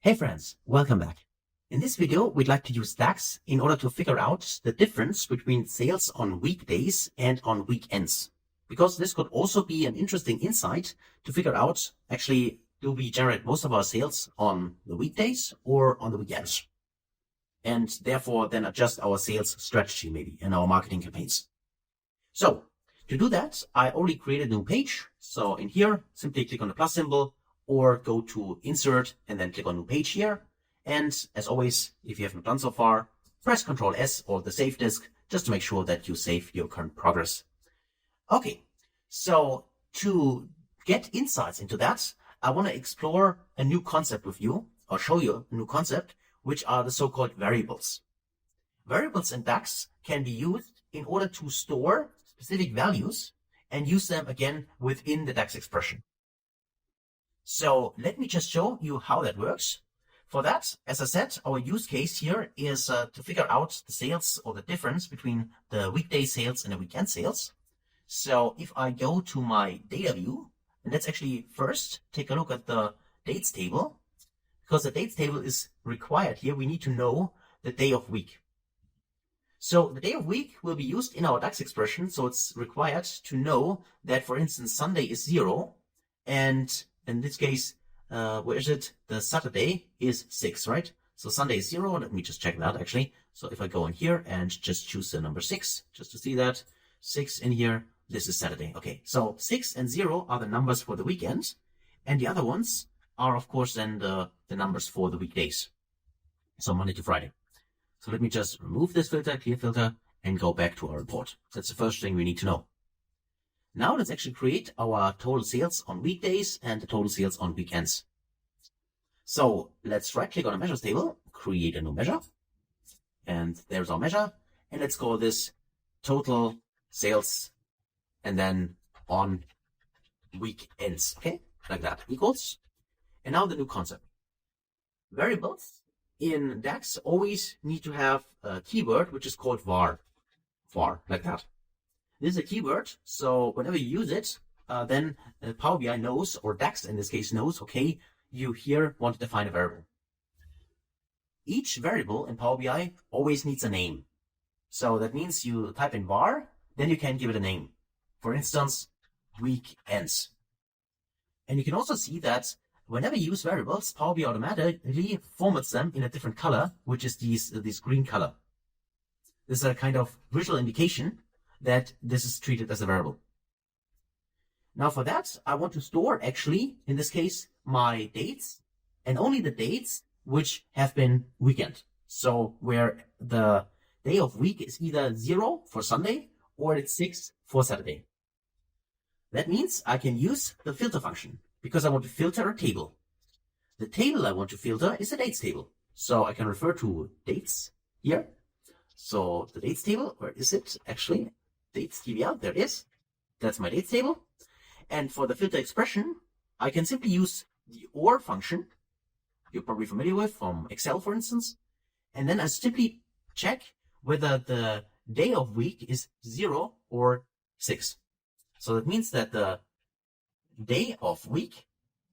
Hey friends, welcome back. In this video, we'd like to use DAX in order to figure out the difference between sales on weekdays and on weekends. Because this could also be an interesting insight to figure out, actually, do we generate most of our sales on the weekdays or on the weekends? And therefore then adjust our sales strategy maybe and our marketing campaigns. So to do that, I already created a new page. So in here, simply click on the plus symbol, or go to insert and then click on new page here. And as always, if you haven't done so far, press Ctrl S or the save disk just to make sure that you save your current progress. Okay, so to get insights into that, I want to explore a new concept with you, or show you a new concept, which are the so-called variables. Variables in DAX can be used in order to store specific values and use them again within the DAX expression. So let me just show you how that works. For that, as I said, our use case here is to figure out the sales or the difference between the weekday sales and the weekend sales. So if I go to my data view, and let's actually first take a look at the dates table, because the dates table is required here. We need to know the day of week. So the day of week will be used in our DAX expression. So it's required to know that, for instance, Sunday is 0, and in this case, where is it? The Saturday is 6, right? So Sunday is 0. Let me just check that actually. So if I go in here and just choose the number 6, just to see that, 6 in here, this is Saturday. Okay, so 6 and 0 are the numbers for the weekend. And the other ones are, of course, then the numbers for the weekdays. So Monday to Friday. So let me just remove this filter, clear filter, and go back to our report. That's the first thing we need to know. Now let's actually create our total sales on weekdays and the total sales on weekends. So let's right click on a measures table, create a new measure. And there's our measure. And let's call this total sales and then on weekends. Okay, like that, equals. And now the new concept. Variables in DAX always need to have a keyword which is called var. var, like that. This is a keyword, so whenever you use it, then Power BI knows, or DAX in this case knows, okay, you here want to define a variable. Each variable in Power BI always needs a name. So that means you type in var, then you can give it a name. For instance, weekends. And you can also see that whenever you use variables, Power BI automatically formats them in a different color, which is this green color. This is a kind of visual indication that this is treated as a variable. Now for that, I want to store actually, in this case, my dates, and only the dates which have been weekend. So where the day of week is either 0 for Sunday or it's 6 for Saturday. That means I can use the filter function because I want to filter a table. The table I want to filter is a dates table. So I can refer to dates here. So the dates table, where is it actually? Dates TBL, there it is. That's my dates table. And for the filter expression, I can simply use the OR function, you're probably familiar with from Excel, for instance. And then I simply check whether the day of week is 0 or 6. So that means that the day of week,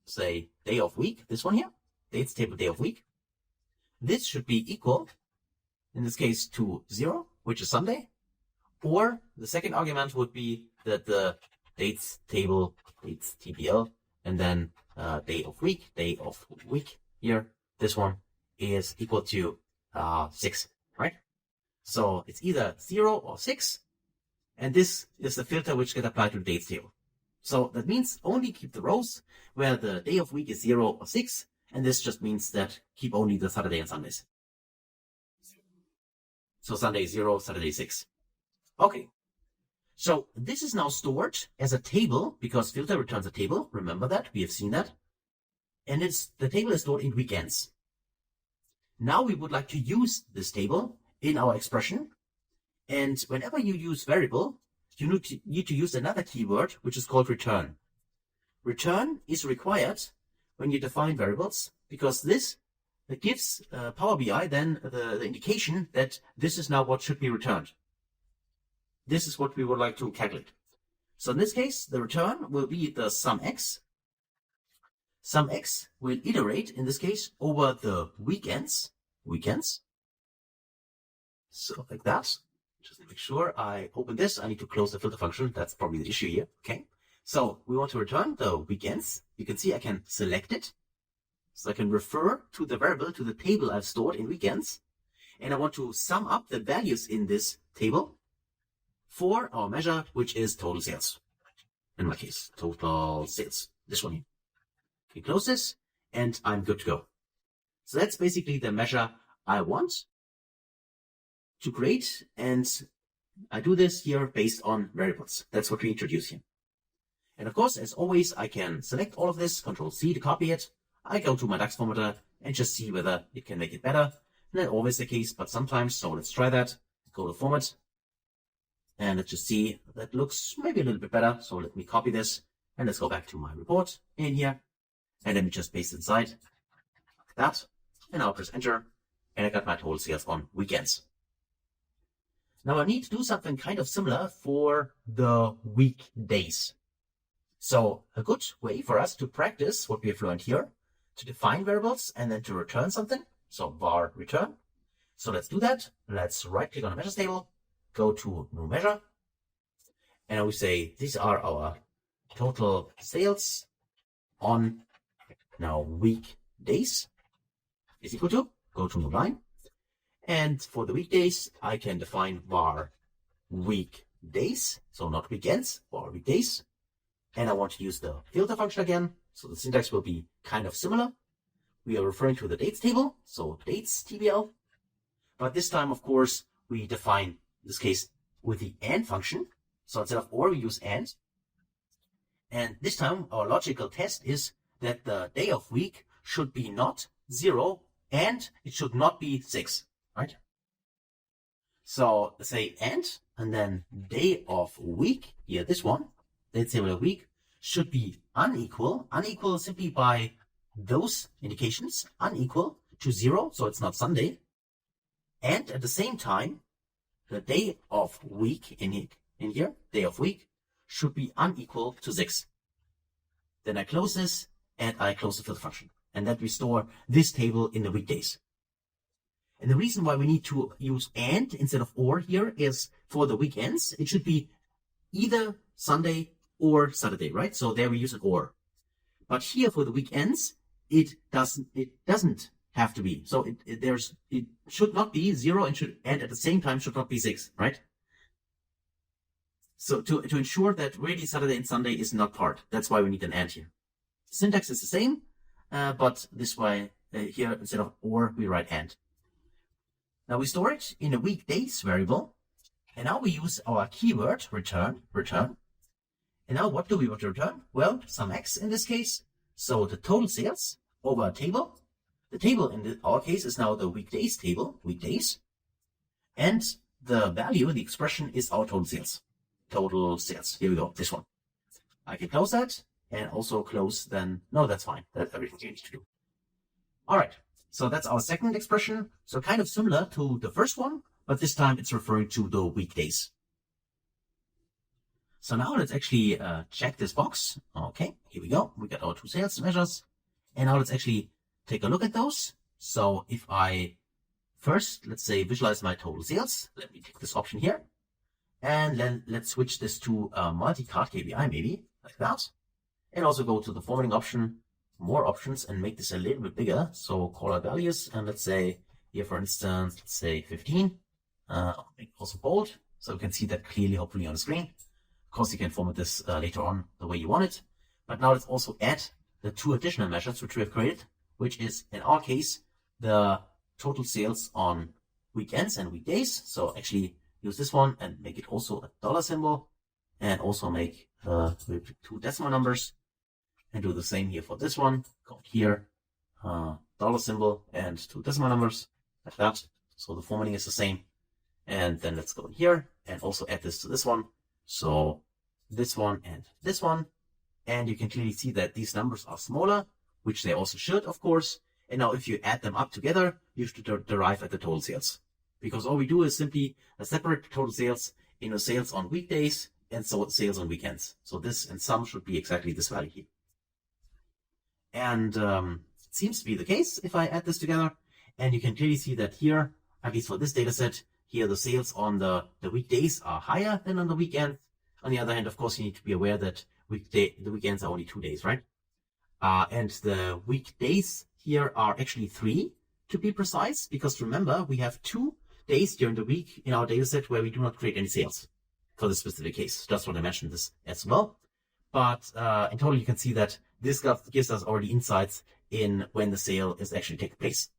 say day of week, this one here, dates table day of week, this should be equal, in this case, to 0, which is Sunday. Or the second argument would be that the dates table, dates TBL, and then day of week here, this one is equal to 6, right? So it's either 0 or 6, and this is the filter which gets applied to the dates table. So that means only keep the rows where the day of week is 0 or 6, and this just means that keep only the Saturday and Sundays. So Sunday 0, Saturday 6. Okay, so this is now stored as a table because filter returns a table. Remember that, we have seen that. And the table is stored in weekends. Now we would like to use this table in our expression. And whenever you use variable, you need to use another keyword, which is called return. Return is required when you define variables because this gives Power BI then the indication that this is now what should be returned. This is what we would like to calculate. So in this case, the return will be the sum x. Sum X will iterate, in this case, over the weekends. So like that. Just to make sure I open this, I need to close the filter function. That's probably the issue here. Okay. So we want to return the weekends. You can see I can select it. So I can refer to the variable, to the table I've stored in weekends. And I want to sum up the values in this table for our measure, which is total sales. In my case, total sales. This one here. Okay, close this, and I'm good to go. So that's basically the measure I want to create, and I do this here based on variables. That's what we introduce here. And of course, as always, I can select all of this, Control-C to copy it. I go to my DAX formatter and just see whether it can make it better. Not always the case, but sometimes. So let's try that. Go to Format. And let's just see, that looks maybe a little bit better. So let me copy this and let's go back to my report in here. And let me just paste it inside like that. And I'll press enter. And I got my total sales on weekends. Now I need to do something kind of similar for the weekdays. So a good way for us to practice what we have learned here, to define variables and then to return something. So var return. So let's do that. Let's right click on the measures table, go to new measure. And I will say these are our total sales on now weekdays is equal to, go to new line. And for the weekdays, I can define var weekdays. So not weekends, var weekdays. And I want to use the filter function again. So the syntax will be kind of similar. We are referring to the dates table. So dates TBL. But this time, of course, we define, in this case, with the AND function. So instead of OR, we use AND. And this time, our logical test is that the day of week should be not 0 and it should not be 6, right? So let's say and then day of week, here this one, dates table of week, should be unequal simply by those indications, unequal to 0, so it's not Sunday. And at the same time, the day of week in here, day of week, should be unequal to 6. Then I close this, and I close the filter function. And that we store this table in the weekdays. And the reason why we need to use AND instead of OR here is for the weekends, it should be either Sunday or Saturday, right? So there we use an OR. But here for the weekends, it doesn't have to be. So it should not be 0 and at the same time should not be 6, right? So to ensure that really Saturday and Sunday is not part, that's why we need an AND here. Syntax is the same, but this way here instead of OR we write AND. Now we store it in a weekdays variable, and now we use our keyword return. And now what do we want to return? Well, sum X in this case. So the total sales over a table. The table in our case is now the weekdays table, weekdays. And the value, the expression is our total sales. Total sales. Here we go, this one. I can close that and also close then. No, that's fine. That's everything you need to do. All right. So that's our second expression. So kind of similar to the first one, but this time it's referring to the weekdays. So now let's actually check this box. Okay, here we go. We got our two sales measures. And now let's actually take a look at those. So if I first, let's say, visualize my total sales, let me take this option here. And then let's switch this to a multi-card KPI, maybe like that. And also go to the formatting option, more options, and make this a little bit bigger. So call out values. And let's say here, for instance, let's say 15. I'll make it also bold. So you can see that clearly, hopefully on the screen. Of course, you can format this later on the way you want it. But now let's also add the two additional measures which we have created, which is in our case, the total sales on weekends and weekdays. So actually use this one and make it also a dollar symbol, and also make two decimal numbers, and do the same here for this one. Go here, dollar symbol and two decimal numbers like that. So the formatting is the same. And then let's go here and also add this to this one. So this one and this one. And you can clearly see that these numbers are smaller, which they also should, of course. And now if you add them up together, you should derive at the total sales. Because all we do is simply separate total sales into sales on weekdays and so sales on weekends. So this in sum should be exactly this value here. And it seems to be the case if I add this together. And you can clearly see that here, at least for this data set, here the sales on the weekdays are higher than on the weekends. On the other hand, of course, you need to be aware that the weekends are only 2 days, right? And the weekdays here are actually 3 to be precise, because remember, we have 2 days during the week in our data set where we do not create any sales for this specific case. Just want to mention this as well. But in total, you can see that this gives us already insights in when the sale is actually taking place.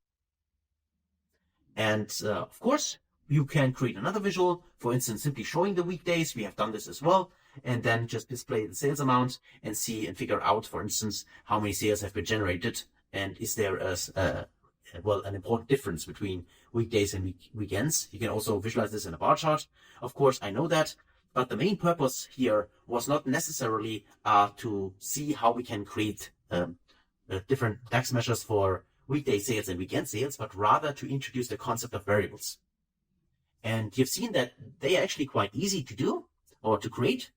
And of course, you can create another visual, for instance, simply showing the weekdays. We have done this as well. And then just display the sales amount and see and figure out, for instance, how many sales have been generated. And is there an important difference between weekdays and weekends. You can also visualize this in a bar chart. Of course, I know that. But the main purpose here was not necessarily to see how we can create different DAX measures for weekday sales and weekend sales, but rather to introduce the concept of variables. And you've seen that they are actually quite easy to do or to create.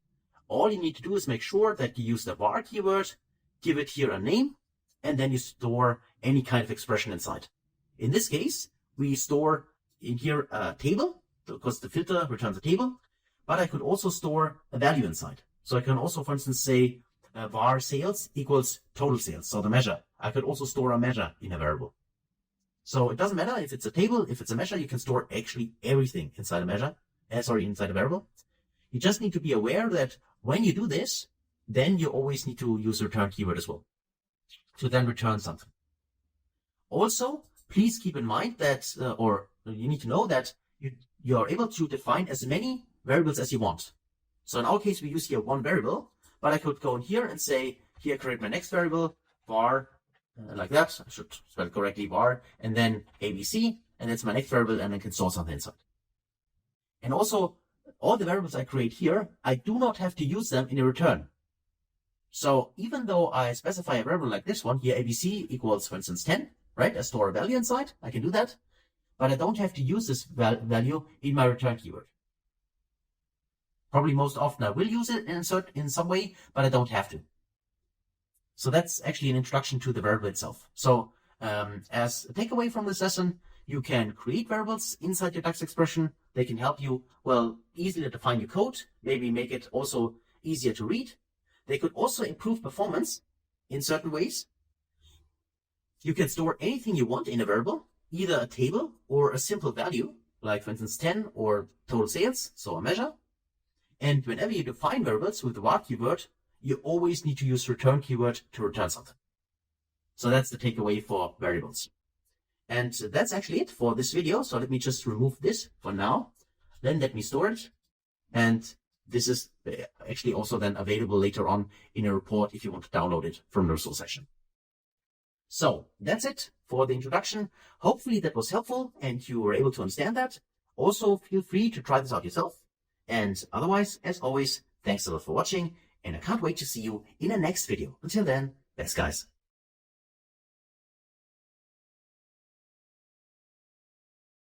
All you need to do is make sure that you use the var keyword, give it here a name, and then you store any kind of expression inside. In this case, we store in here a table, because the filter returns a table, but I could also store a value inside. So I can also, for instance, say var sales equals total sales, so the measure. I could also store a measure in a variable. So it doesn't matter if it's a table, if it's a measure, you can store actually everything inside a measure, inside a variable. You just need to be aware that when you do this, then you always need to use the return keyword as well to then return something. Also, please keep in mind that, or you need to know that you are able to define as many variables as you want. So in our case, we use here 1 variable, but I could go in here and say, here, create my next variable, var, like that. I should spell it correctly, var, and then ABC, and that's my next variable, and I can store something inside. And also, all the variables I create here, I do not have to use them in a return. So even though I specify a variable like this one, here ABC equals, for instance, 10, right? I store a value inside, I can do that, but I don't have to use this value in my return keyword. Probably most often I will use it and insert in some way, but I don't have to. So that's actually an introduction to the variable itself. So as a takeaway from this lesson, you can create variables inside your DAX expression. They can help you, well, easily define your code, maybe make it also easier to read. They could also improve performance in certain ways. You can store anything you want in a variable, either a table or a simple value, like for instance 10 or total sales, so a measure. And whenever you define variables with the var keyword, you always need to use return keyword to return something. So that's the takeaway for variables. And that's actually it for this video. So let me just remove this for now. Then let me store it. And this is actually also then available later on in a report if you want to download it from the resource section. So that's it for the introduction. Hopefully that was helpful and you were able to understand that. Also, feel free to try this out yourself. And otherwise, as always, thanks a lot for watching. And I can't wait to see you in the next video. Until then, best guys.